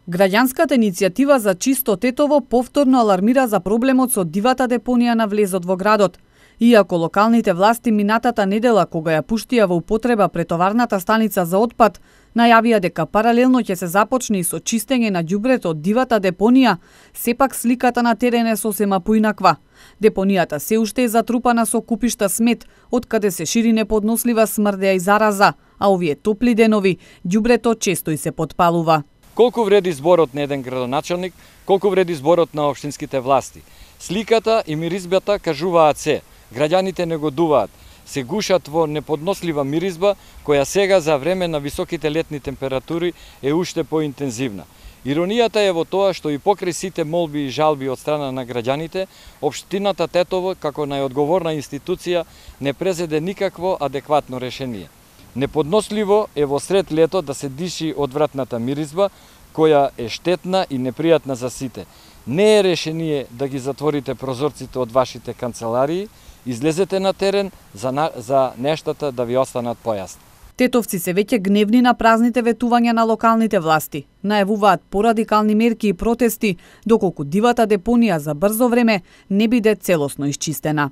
Граѓанската иницијатива за чисто Тетово повторно алармира за проблемот со дивата депонија на влезот во градот. Иако локалните власти минатата недела, кога ја пуштија во употреба претоварната станица за отпад, најавија дека паралелно ќе се започне и со чистење на ѓубрето од дивата депонија, сепак сликата на терен е сосема поинаква. Депонијата се уште е затрупана со купишта смет, од каде се шири неподнослива смрдеа и зараза, а овие топли денови ѓубрето често и се потпалува. Колку вреди зборот на еден градоначалник, колку вреди зборот на општинските власти. Сликата и миризбата кажуваат се. Граѓаните негодуваат, се гушат во неподнослива миризба, која сега за време на високите летни температури е уште поинтензивна. Иронијата е во тоа што и покрај сите молби и жалби од страна на граѓаните, општината Тетово, како најодговорна институција, не презеде никакво адекватно решение. Неподносливо е во сред лето да се диши одвратната миризба, која е штетна и непријатна за сите. Не е решение да ги затворите прозорците од вашите канцеларии, излезете на терен за нештата да ви останат појасни. Тетовци се веќе гневни на празните ветувања на локалните власти. Најавуваат порадикални мерки и протести, доколку дивата депонија за брзо време не биде целосно исчистена.